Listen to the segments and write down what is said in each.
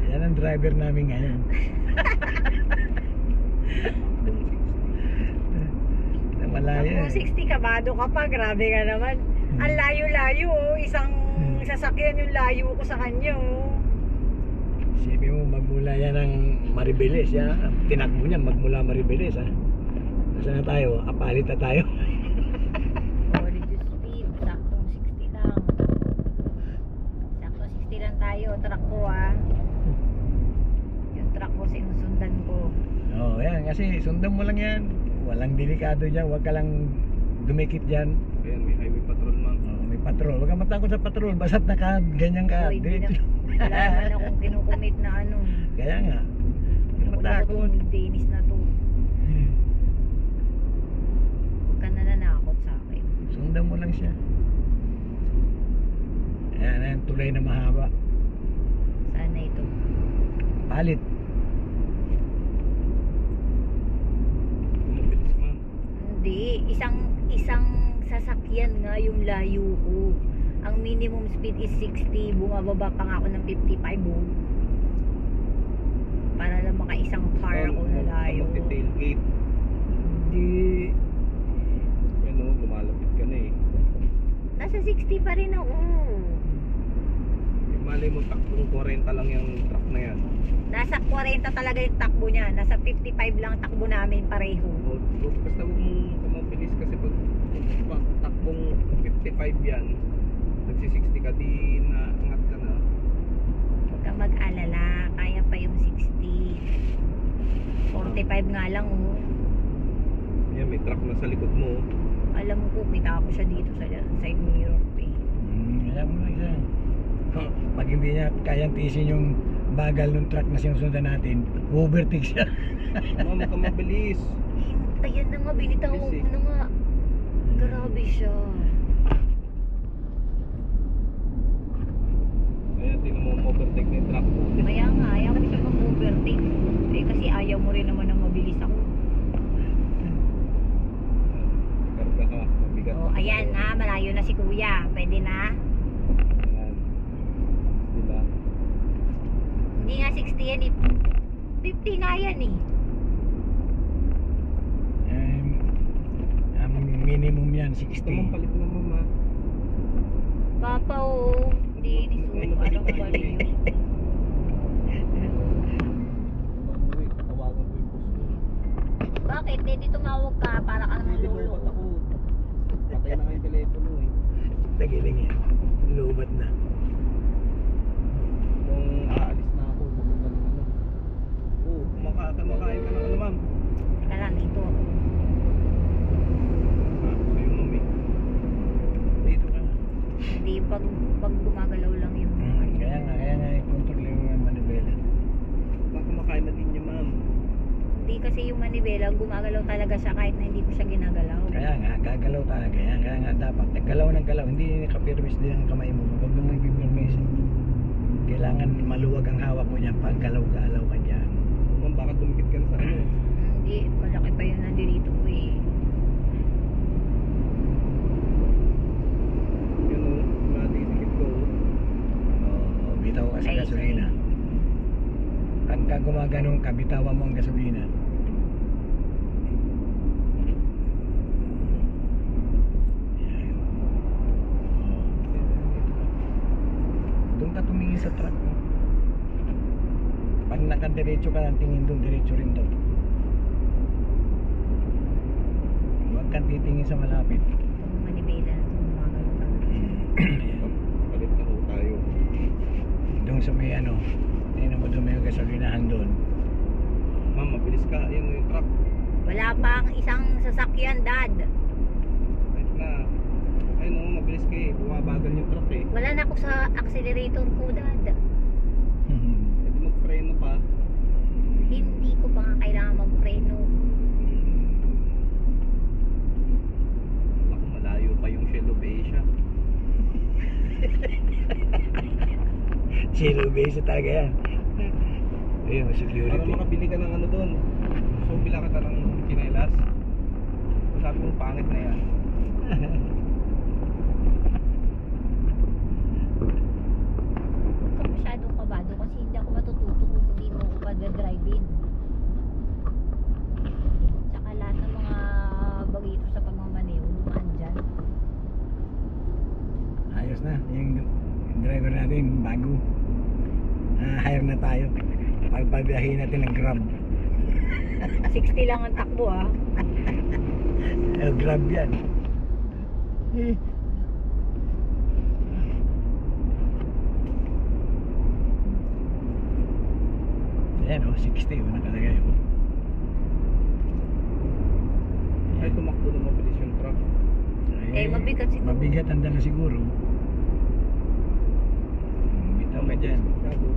Yan ang driver namin ngayon. Malayo. Kung 60 kabado ka pa, grabe ka naman. Ang layo-layo, oh. Isang sasakyan yung layo ko sa kanya, oh. Isipin mo, magmula yan ng Maribeles, ya. Tinakbo niya, magmula Maribeles, ha. Nasaan na tayo? Apalit na tayo. Oh, reduce speed. Saktong 60 lang. Saktong 60 lang tayo. Truck ko, ah. Yung truck ko, sinusundan ko. Oo, yan. Kasi sundan mo lang yan. Walang delikado dyan. Huwag ka lang dumikit dyan. Ayan, may highway patrol, ma'am. Oo, may patrol. Huwag ka matakot sa patrol. Basta't ganyan ka. Oh, hindi na. Diretso. Wala naman akong kinukumit na ano. Kaya nga. Huwag ka matakot. Yung Dennis na to. Huwag ka na nanakot sa akin. Sundan mo lang siya. Ayan, ayan. Tulay na mahaba. Saan na ito? Palit. Mabilis, ma'am. Hindi. Isang sasakyan nga yung layo ko. Ang minimum speed is 60. Bumababa pa nga ako ng 55, oh. Para lang makaisang car ako na layo. Magti-tailgate. Hindi. Ayan, oh, lumalapit ka na eh. Nasa 60 pa rin ako. Malay mo, takbong 40 lang yung truck na yan. Nasa 40 talaga yung takbo niya. Nasa 55 lang takbo namin pareho. O, basta huwag mong kumabilis kasi pag takbong 55 yan, nagsi-60 ka, di naangat ka na. Huwag kang mag-alala. Kaya pa yung 60. 45 nga lang, oh. Ayan, may truck na sa likod mo. Alam mo ko, kita ko siya dito sa side mirror, eh. Alam mo lang siya. Pag hindi niya kayang tiisin yung bagal ng truck na sinusundan natin, overtake siya. Ma'am, huwag kang mabilis. Ayan na nga, binitawan ko na nga. Grabe siya. Ayan, tingnan mo, overtake na yung truck mo. Kaya nga, ayaw ko siya mag-overtake. Eh, kasi ayaw mo rin naman na mabilis ako. Karga ka, mabigat. Oh, ayan na, malayo na si kuya. Pwede na? Ayan. Sila. Hindi nga 60 yan, eh. 50 nga yan, eh. Ang minimum yan, Gusto 60. mong palit na, mama. Papa, oh. Hindi, nisulo. Alam ko ba rin yun? Wait, tawagan ko yung boss ko. Bakit? Hindi tumawag ka para ka naman Hindi, lolo. lubat ako. Patay na nga yung telepono eh. Tagiling yan. Lubat na. Nung aalis na ako, pumunta ng ano. Oo, kumakain ka ng ano, ma'am. Teka lang, ito. Sa'yo, mami. Dito ka. Hindi, pag gumagalaw lang yung Kaya nga i-control yung manibela. Baka kumakain na din niya, ma'am. Hindi kasi yung manibela, gumagalaw talaga siya kahit na hindi ko siya ginagalaw. Kaya nga, gagalaw talaga yan. Kaya nga dapat, naggalaw ng galaw. Hindi nakapirmis din ang kamay mo. Huwag mo ipipirmis. Kailangan maluwag ang hawak mo niyan pag galaw-galaw ka dyan. Ma'am, baka tumikit ka na sa ano. Hindi, malaki pa yung nandito ko, eh. Yun o, matitikit ko. Oo, bitaw ka sa Ay, gasolina. Pagka gumaganong ka, bitawan mo ang gasolina. Yan. Oo. Doon ka tumingin sa truck mo. Pag nakadiretso ka lang tingin doon, diretso rin doon. Huwag kang titingin sa malapit. Yung manibela na gumagalaw talaga siya. Palit na ho tayo. Doon sa may ano, tingnan mo doon may gasolinahan doon. Ma'am, mabilis ka. Ayun yung truck. Wala pang isang sasakyan, Dad. Wait na. Ayun o, mabilis ka eh. Bumabagal yung truck eh. Wala na ako sa accelerator ko, Dad. Pwede magpreno pa. Hindi ko pa nga kailangan magpreno. Ako, malayo pa yung Shell of Asia. Zero base talaga yan. Ayun, Para security. makabili ka ng ano doon. So, bila ka ng kinelas. Sabi mong pangit na yan. driver natin, bago. Hire na tayo. Pagpabiyahin natin ng Grab. 60 lang ang takbo ah. Grab yan. Ayan o, 60 o, nakalagay o. Ay, tumakbo na mabilis yung truck. Mabigat siguro. Mabigat ang dala siguro. Bitaw ka dyan. Gago.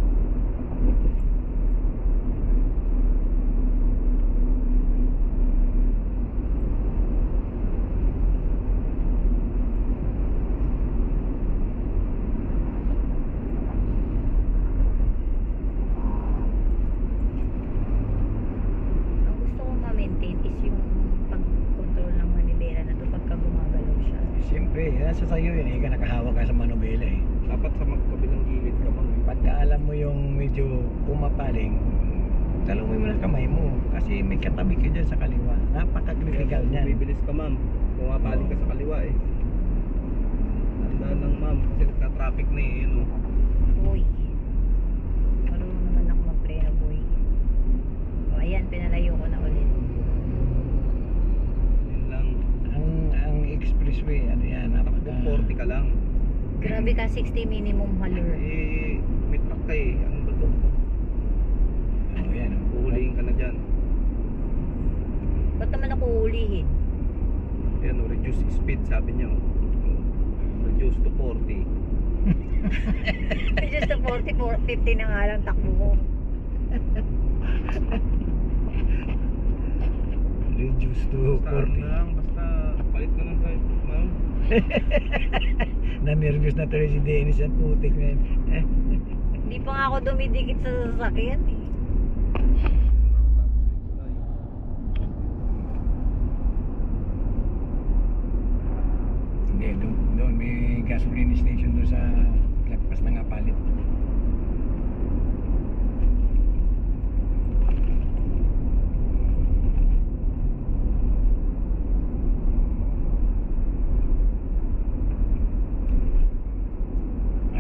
Ang gusto kong ma-maintain is yung pag-control ng manibela na to pagka gumagalaw siya. Siyempre, nasa sa'yo yun eh, ka nakahawak ka sa manubela eh. Dapat sa magkabilang gilid ka bang Pagka alam mo yung medyo pumapaling, talungin mo na kamay mo. Kasi may katabi ka dyan sa kaliwa. Napaka-critical niyan. Bibilis ka ma'am. Pumapaling ka sa kaliwa eh. Tandaan lang ma'am. Kasi nagka-traffic na eh. Yun o. Boy. Marunong naman ako mag-preno, boy. O ayan, pinalayo ko na ulit. Yun lang. Ang expressway, ano yan, Takbong 40 ka lang. Grabe ka, 60 minimum halir. Eh, may truck ka eh. Ano ba to? Oh, yan oh. Uhulihin ka na dyan. Ba't naman ako ulihin? Ayan o, reduce speed sabi niya o. Reduce to 40. Just to 40, 50 na nga lang takbo ko. Reduce to Basta ano 40. lang, basta palit na lang tayo ma'am. Na-nervous na tuloy si Dennis at putik na yun. Hindi pa nga ako dumidikit sa sasakyan eh. Hindi, doon may gasoline station doon sa lagpas ng Apalit.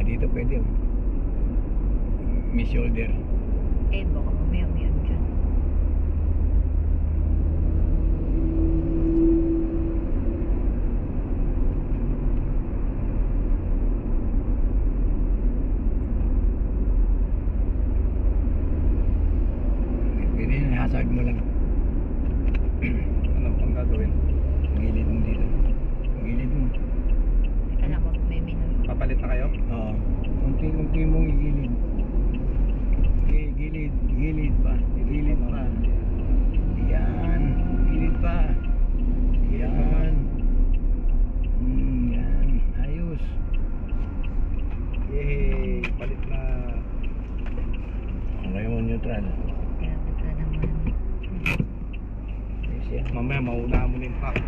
Dito pwede oh. May shoulder. Eh, baka mamaya may ano dyan. Pwede yun, hasag mo lang. Ano ang gagawin? Gilid mo dito. Gilid mo. Teka lang, wag may minun. Papalit na kayo? Oo. Unti-unti mong igilid. Gilid. Gilid pa. Gilid pa. Yan. Gilid pa. Yan. Yan. Ayos. Yehey! Palit na. Okay mo neutral. Grabe ka naman. Ayos yan. Mamaya mauna mo na yung truck.